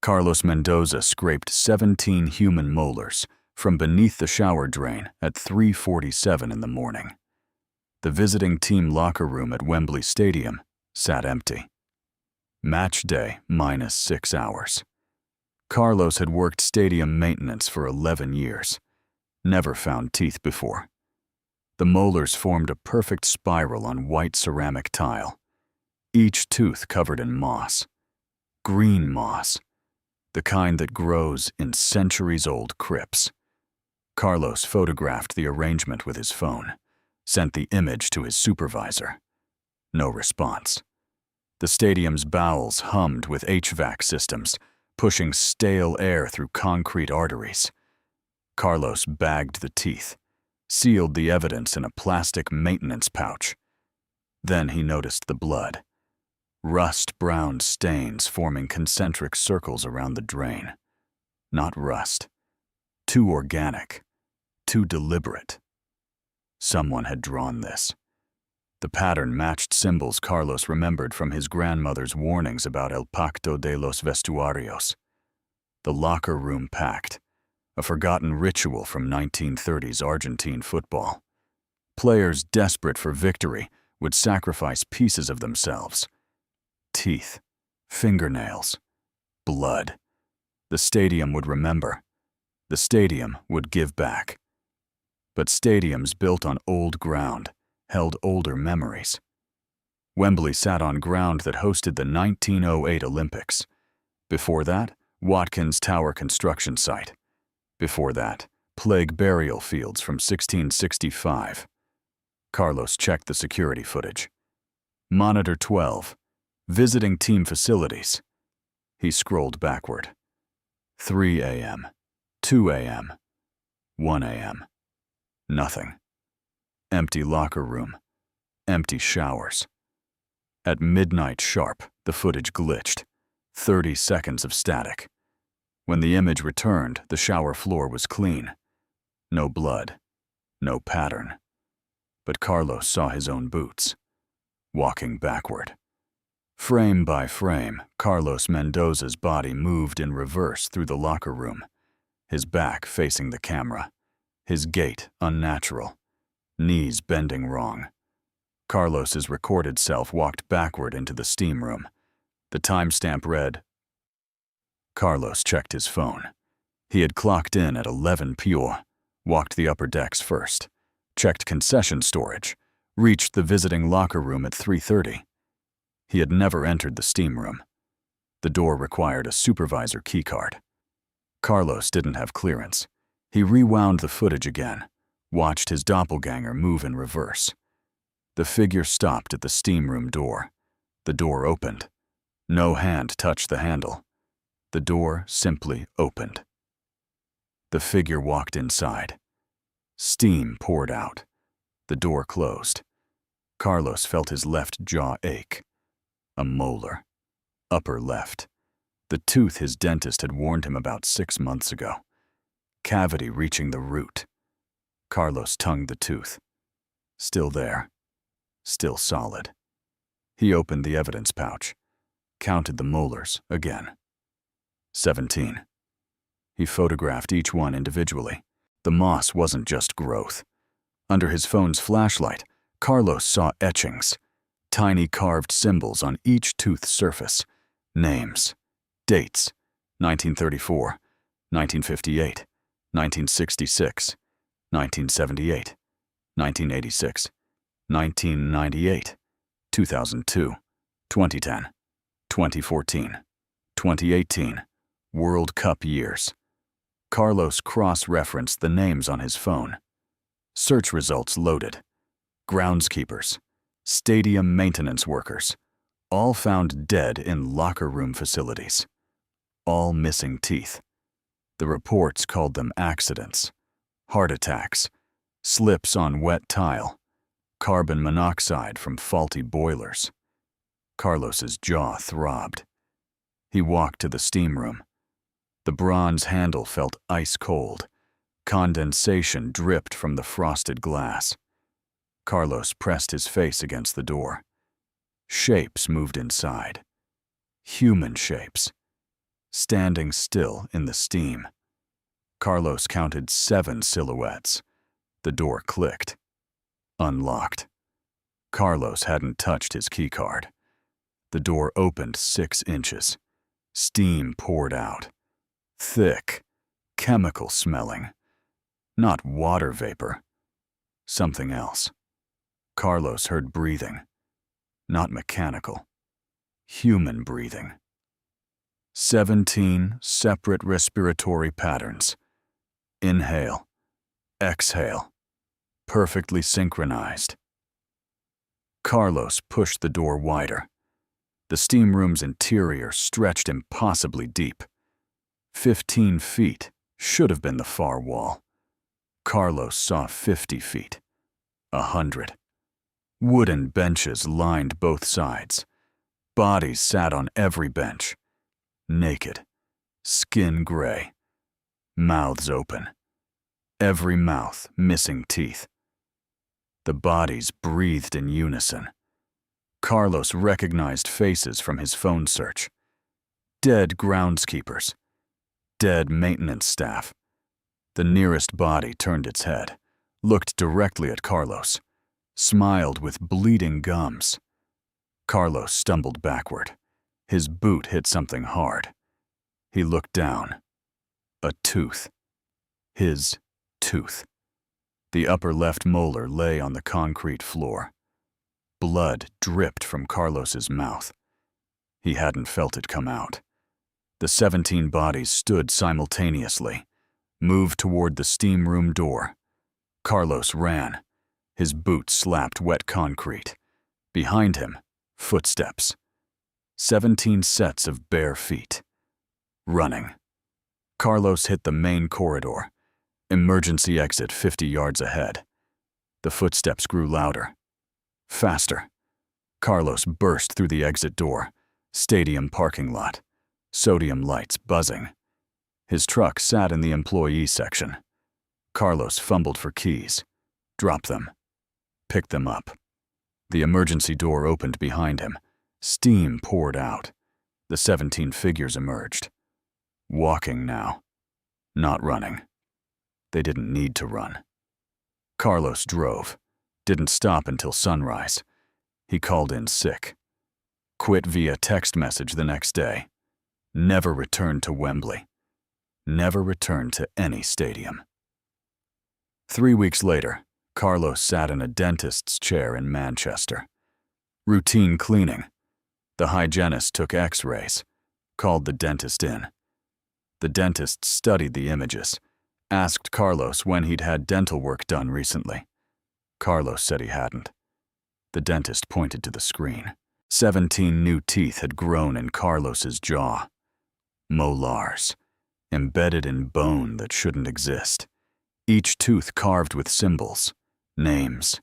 Carlos Mendoza scraped 17 human molars from beneath the shower drain at 3:47 in the morning. The visiting team locker room at Wembley Stadium sat empty. Match day minus 6 hours. Carlos had worked stadium maintenance for 11 years. Never found teeth before. The molars formed a perfect spiral on white ceramic tile, each tooth covered in moss. Green moss, the kind that grows in centuries-old crypts. Carlos photographed the arrangement with his phone, sent the image to his supervisor. No response. The stadium's bowels hummed with HVAC systems, pushing stale air through concrete arteries. Carlos bagged the teeth, sealed the evidence in a plastic maintenance pouch. Then he noticed the blood. Rust-brown stains forming concentric circles around the drain. Not rust. Too organic. Too deliberate. Someone had drawn this. The pattern matched symbols Carlos remembered from his grandmother's warnings about El Pacto de los Vestuarios. The locker room pact, a forgotten ritual from 1930s Argentine football. Players desperate for victory would sacrifice pieces of themselves. Teeth, fingernails, blood. The stadium would remember. The stadium would give back. But stadiums built on old ground held older memories. Wembley sat on ground that hosted the 1908 Olympics. Before that, Watkins Tower construction site. Before that, plague burial fields from 1665. Carlos checked the security footage. Monitor 12. Visiting team facilities. He scrolled backward. 3 a.m., 2 a.m., 1 a.m. Nothing. Empty locker room. Empty showers. At midnight sharp, the footage glitched. 30 seconds of static. When the image returned, the shower floor was clean. No blood. No pattern. But Carlos saw his own boots. Walking backward. Frame by frame, Carlos Mendoza's body moved in reverse through the locker room, his back facing the camera, his gait unnatural, knees bending wrong. Carlos's recorded self walked backward into the steam room. The timestamp read. Carlos checked his phone. He had clocked in at 11 p.m., walked the upper decks first, checked concession storage, reached the visiting locker room at 3:30. He had never entered the steam room. The door required a supervisor keycard. Carlos didn't have clearance. He rewound the footage again, watched his doppelganger move in reverse. The figure stopped at the steam room door. The door opened. No hand touched the handle. The door simply opened. The figure walked inside. Steam poured out. The door closed. Carlos felt his left jaw ache. A molar. Upper left. The tooth his dentist had warned him about 6 months ago. Cavity reaching the root. Carlos tongued the tooth. Still there. Still solid. He opened the evidence pouch. Counted the molars again. 17. He photographed each one individually. The moss wasn't just growth. Under his phone's flashlight, Carlos saw etchings. Tiny carved symbols on each tooth surface. Names. Dates. 1934, 1958, 1966, 1978, 1986, 1998, 2002, 2010, 2014, 2018, World Cup years. Carlos cross-referenced the names on his phone. Search results loaded. Groundskeepers. Stadium maintenance workers, all found dead in locker room facilities. All missing teeth. The reports called them accidents, heart attacks, slips on wet tile, carbon monoxide from faulty boilers. Carlos's jaw throbbed. He walked to the steam room. The bronze handle felt ice cold. Condensation dripped from the frosted glass. Carlos pressed his face against the door. Shapes moved inside. Human shapes. standing still in the steam. Carlos counted 7 silhouettes. The door clicked. Unlocked. Carlos hadn't touched his keycard. The door opened 6 inches. Steam poured out. Thick, chemical smelling. Not water vapor. Something else. Carlos heard breathing. Not mechanical. Human breathing. 17 separate respiratory patterns. Inhale. Exhale. Perfectly synchronized. Carlos pushed the door wider. The steam room's interior stretched impossibly deep. 15 feet should have been the far wall. Carlos saw 50 feet. 100. Wooden benches lined both sides. Bodies sat on every bench. Naked. Skin gray. Mouths open. Every mouth missing teeth. The bodies breathed in unison. Carlos recognized faces from his phone search. Dead groundskeepers. Dead maintenance staff. The nearest body turned its head, looked directly at Carlos, smiled with bleeding gums. Carlos stumbled backward. His boot hit something hard. He looked down. A tooth. His tooth. The upper left molar lay on the concrete floor. Blood dripped from Carlos's mouth. He hadn't felt it come out. The 17 bodies stood simultaneously, moved toward the steam room door. Carlos ran. His boot slapped wet concrete. Behind him, footsteps. 17 sets of bare feet. Running. Carlos hit the main corridor. Emergency exit 50 yards ahead. The footsteps grew louder. Faster. Carlos burst through the exit door. Stadium parking lot. Sodium lights buzzing. His truck sat in the employee section. Carlos fumbled for keys. Dropped them. Picked them up. The emergency door opened behind him. Steam poured out. The 17 figures emerged. Walking now. Not running. They didn't need to run. Carlos drove. Didn't stop until sunrise. He called in sick. Quit via text message the next day. Never returned to Wembley. Never returned to any stadium. 3 weeks later, Carlos sat in a dentist's chair in Manchester. Routine cleaning. The hygienist took x-rays, called the dentist in. The dentist studied the images, asked Carlos when he'd had dental work done recently. Carlos said he hadn't. The dentist pointed to the screen. 17 new teeth had grown in Carlos's jaw. Molars, embedded in bone that shouldn't exist. Each tooth carved with symbols, names,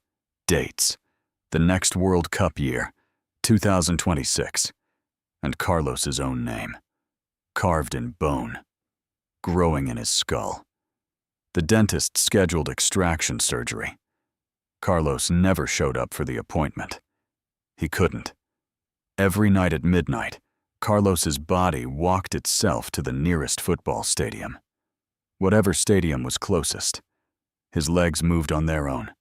dates, the next World Cup year, 2026, and Carlos's own name, carved in bone, growing in his skull. The dentist scheduled extraction surgery. Carlos never showed up for the appointment. He couldn't. Every night at midnight, Carlos's body walked itself to the nearest football stadium. Whatever stadium was closest. His legs moved on their own.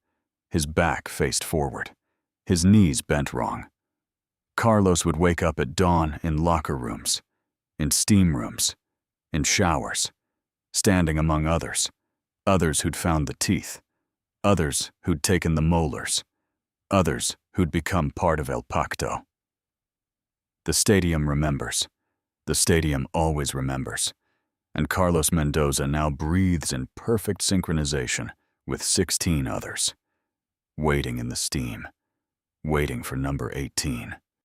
His back faced forward. His knees bent wrong. Carlos would wake up at dawn in locker rooms, in steam rooms, in showers, standing among others who'd found the teeth, others who'd taken the molars, others who'd become part of El Pacto. The stadium remembers. The stadium always remembers. And Carlos Mendoza now breathes in perfect synchronization with 16 others, waiting in the steam, waiting for number 18.